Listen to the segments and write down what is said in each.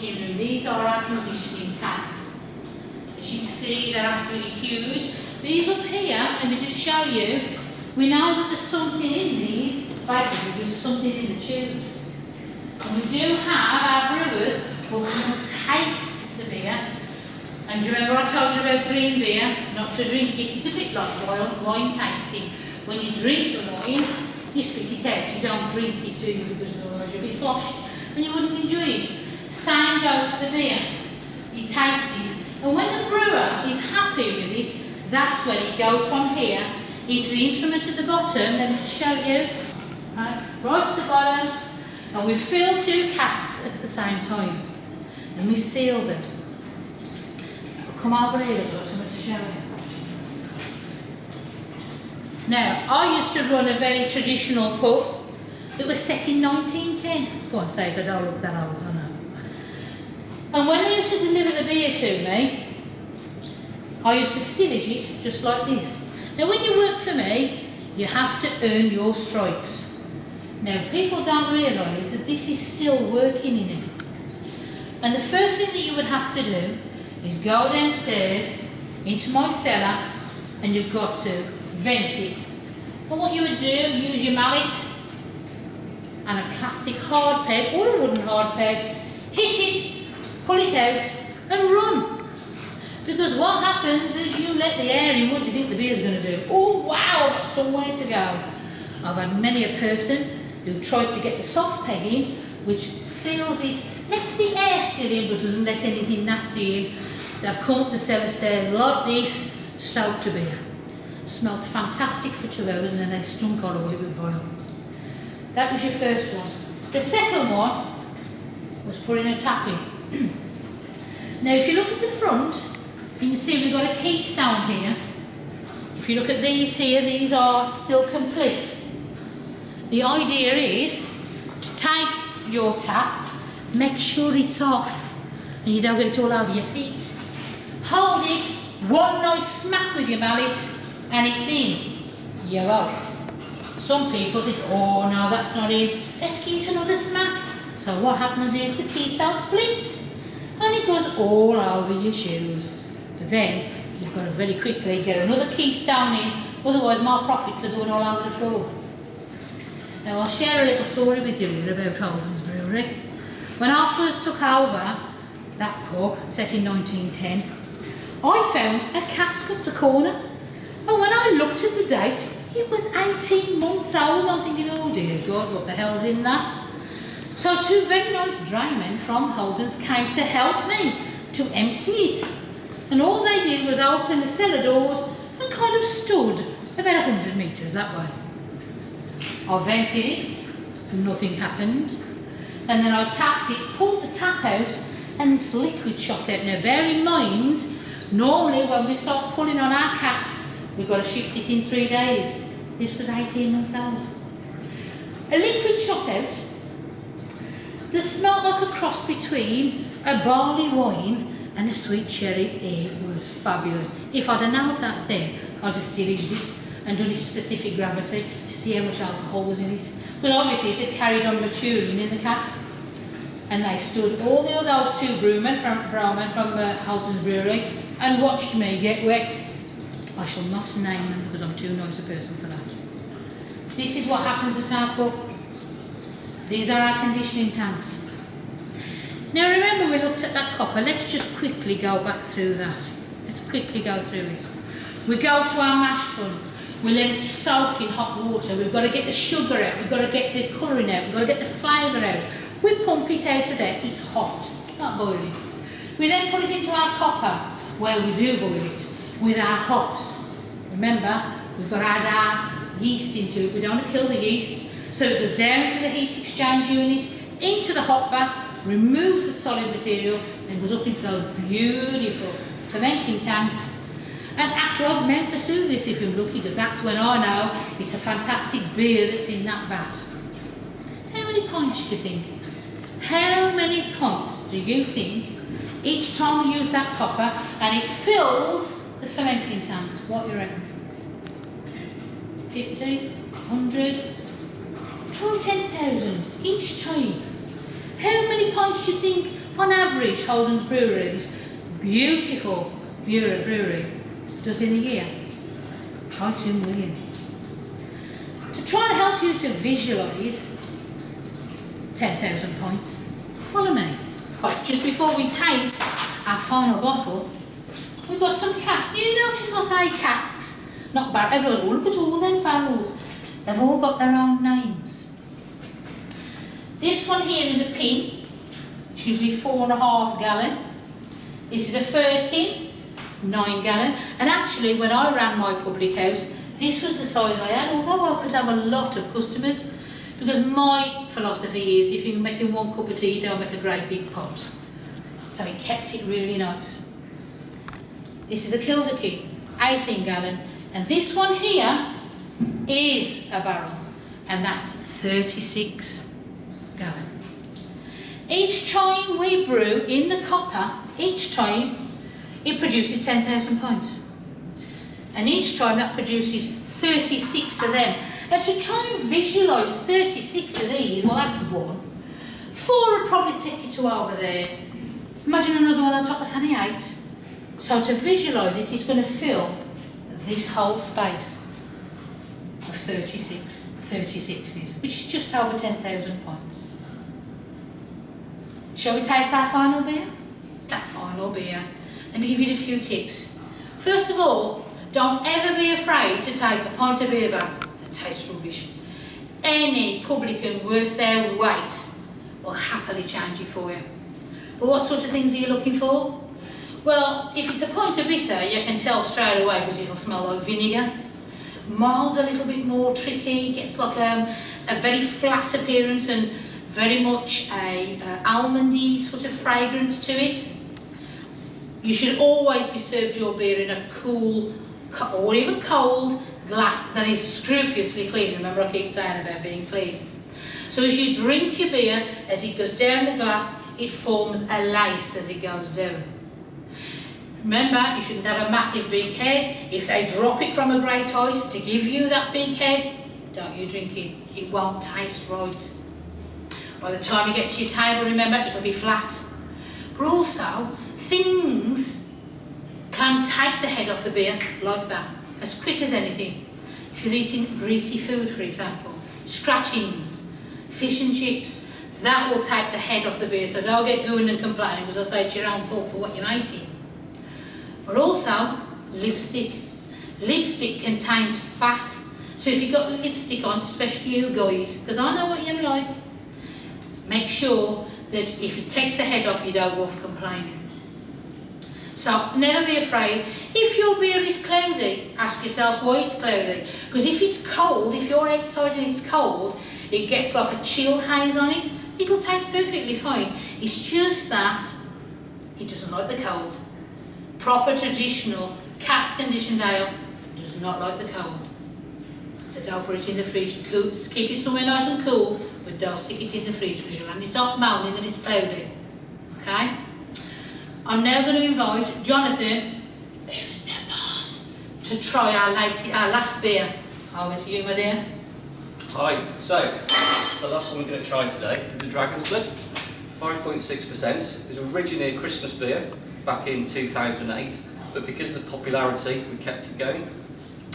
conditioning room. These are our conditioning tanks. As you can see, they're absolutely huge. These up here, let me just show you. We know that there's something in these, basically there's something in the tubes. And we do have our brewers will come and taste the beer. And do you remember I told you about green beer? Not to drink it. It's a bit like wine tasting. When you drink the wine, you spit it out. You don't drink it, do you? Because otherwise you'll be sloshed and you wouldn't enjoy it. Same goes for the beer. You taste it. And when the brewer is happy with it, that's when it goes from here into the instrument at the bottom. Let me just show you. Right at the bottom. And we fill 2 casks at the same time. And we seal them. Come over here, I've got something to show you. Now, I used to run a very traditional pub that was set in 1910. Go on, say it, I don't look that old, I know. And when they used to deliver the beer to me, I used to stillage it just like this. Now, when you work for me, you have to earn your stripes. Now, people don't realise that this is still working in it. And the first thing that you would have to do is go downstairs into my cellar and you've got to vent it. And what you would do, use your mallet and a plastic hard peg or a wooden hard peg, hit it, pull it out and run. Because what happens is you let the air in, what do you think the beer's going to do? Oh wow, I've got some way to go. I've had many a person who tried to get the soft peg in, which seals it, lets the air still in but doesn't let anything nasty in. They've come up the cellar stairs like this, soaked to beer. Smelled fantastic for 2 hours and then they stunk all over with oil. That was your first one. The second one was putting a tap in. Now if you look at the front, you can see we've got a keystone here. If you look at these here, these are still complete. The idea is to take your tap, make sure it's off and you don't get it all over your feet. Hold it, one nice smack with your mallet and it's in. You're off. Some people think, oh no, that's not in. Let's give it another smack. So what happens is the keystone splits and it goes all over your shoes. But then you've got to very quickly get another keystone in, otherwise my profits are going all over the floor. Now I'll share a little story with you about Holden's Brewery. When I first took over that pub, set in 1910, I found a cask up the corner. And when I looked at the date, it was 18 months old. I'm thinking, oh dear God, what the hell's in that? So 2 very nice draymen from Holden's came to help me to empty it. And all they did was open the cellar doors and kind of stood about 100 metres that way. I vented it, nothing happened. And then I tapped it, pulled the tap out, and this liquid shot out. Now bear in mind, normally when we start pulling on our casks, we've got to shift it in 3 days. This was 18 months old. A liquid shot out that smelled like a cross between a barley wine and a sweet cherry. It was fabulous. If I'd have known that then, I'd have stillaged it and done its specific gravity to see how much alcohol was in it. But obviously it had carried on maturing in the cask. And they stood, all those 2 brewmen from Holden's Brewery, and watched me get wet. I shall not name them because I'm too nice a person for that. This is what happens at our pub. These are our conditioning tanks. Now remember we looked at that copper, let's just quickly go back through that. Let's quickly go through it. We go to our mash tun, we let it soak in hot water, we've got to get the sugar out, we've got to get the colouring out, we've got to get the flavour out. We pump it out of there, it's hot, not boiling. We then put it into our copper, where we do boil it, with our hops. Remember, we've got to add our yeast into it, we don't want to kill the yeast, so it goes down to the heat exchange unit, into the hop vat, removes the solid material, and goes up into those beautiful fermenting tanks. And act like Mount Vesuvius if you're lucky, because that's when I know it's a fantastic beer that's in that vat. How many pints do you think? How many pints do you think each time we use that copper and it fills the fermenting tank? What do you reckon? 50? 100? Try 10,000 each time. How many pints do you think On average, Holden's Brewery, this beautiful brewery, does in a year? Try 2 million. To try and help you to visualise 10,000 pints, follow me. Right, just before we taste our final bottle, we've got some casks. You notice I say casks, not barrels. Everyone, oh, look at all them barrels. They've all got their own names. This one here is a pin. It's usually 4.5 gallon. This is a firkin, 9 gallon. And actually, when I ran my public house, this was the size I had, although I could have a lot of customers. Because my philosophy is, if you can make in 1 cup of tea, don't make a great big pot. So it kept it really nice. This is a Kilderkin, 18 gallon. And this one here is a barrel. And that's 36 gallon. Each time we brew in the copper, each time it produces 10,000 pints. And each time that produces 36 of them. And to try and visualise 36 of these, well, that's 1. 4 would probably take you to over there. Imagine another one on top, that's only 8. So to visualise it, it's going to fill this whole space of 36s, which is just over 10,000 pints. Shall we taste our final beer? That final beer. Let me give you a few tips. First of all, don't ever be afraid to take a pint of beer back that tastes rubbish. Any publican worth their weight will happily change it for you. But what sort of things are you looking for? Well, if it's a pint of bitter, you can tell straight away because it'll smell like vinegar. Mild's a little bit more tricky, it gets like a very flat appearance and very much a almondy sort of fragrance to it. You should always be served your beer in a cool or even cold glass that is scrupulously clean. Remember, I keep saying about being clean. So as you drink your beer, as it goes down the glass, it forms a lace as it goes down. Remember, you shouldn't have a massive big head. If they drop it from a great height to give you that big head, don't you drink it. It won't taste right. By the time you get to your table, remember, it'll be flat. But also, things can take the head off the beer like that, as quick as anything. If you're eating greasy food, for example, scratchings, fish and chips, that will take the head off the beer. So don't get going and complaining, because I say it's your own fault for what you're eating. But also, lipstick. Lipstick contains fat. So if you've got lipstick on, especially you guys, because I know what you're like, make sure that if it takes the head off, you don't go off complaining. So never be afraid. If your beer is cloudy, ask yourself why it's cloudy. Because if it's cold, if you're outside and it's cold, it gets like a chill haze on it. It'll taste perfectly fine. It's just that it doesn't like the cold. Proper traditional cask conditioned ale does not like the cold. So don't put it in the fridge. Keep it somewhere nice and cool, but don't stick it in the fridge because you'll only start moaning that it's cloudy. Okay? I'm now going to invite Jonathan, who's the boss, to try our last beer. Over to you, my dear. Hi, so the last one we're going to try today is the Dragon's Blood. 5.6%. It was originally a Christmas beer back in 2008, but because of the popularity, we kept it going.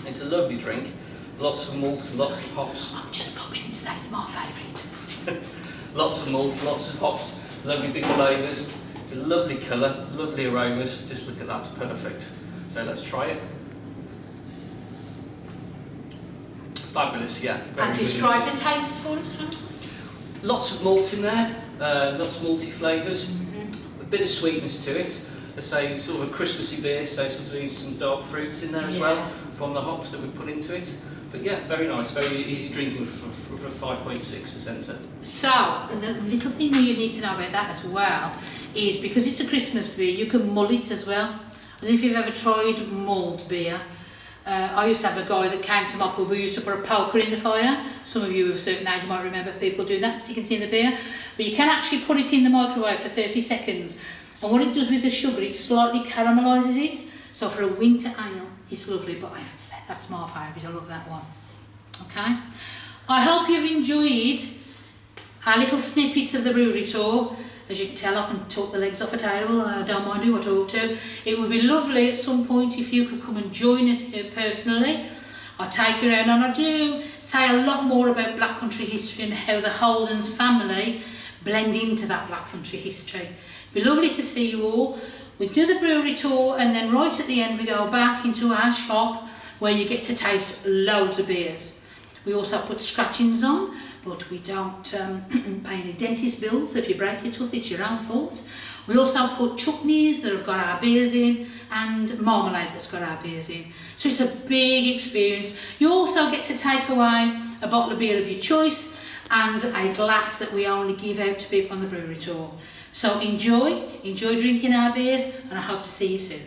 It's a lovely drink. Lots of malt, lots of hops. I'm just popping in to say it's my favourite. Lots of malt, lots of hops, lovely big flavours. It's a lovely colour, lovely aromas. Just look at that, perfect. So let's try it. Fabulous, yeah. And describe the taste for us. Lots of malt in there, lots of malty flavours, a bit of sweetness to it. I say sort of a Christmassy beer, so sort of even some dark fruits in there as well from the hops that we put into it. But yeah, very nice, very easy drinking for 5.6%. So, the little thing you need to know about that as well is because it's a Christmas beer, you can mull it as well. As if you've ever tried mulled beer. I used to have a guy that came to my pub who used to put a poker in the fire. Some of you of a certain age might remember people doing that, sticking it in the beer. But you can actually put it in the microwave for 30 seconds. And what it does with the sugar, it slightly caramelises it. So for a winter ale, it's lovely. But I have to say, that's my favourite. I love that one. Okay? I hope you've enjoyed our little snippets of the brewery tour. As you can tell, I can talk the legs off a table. I don't mind who I talk to. It would be lovely at some point if you could come and join us here personally. I take you around, and I do say a lot more about Black Country history and how the Holden's family blend into that Black Country history. It'd be lovely to see you all. We do the brewery tour, and then right at the end we go back into our shop where you get to taste loads of beers. We also put scratchings on, but we don't pay any dentist bills. If you break your tooth, it's your own fault. We also put chutneys that have got our beers in and marmalade that's got our beers in. So it's a big experience. You also get to take away a bottle of beer of your choice and a glass that we only give out to people on the brewery tour. So enjoy drinking our beers, and I hope to see you soon.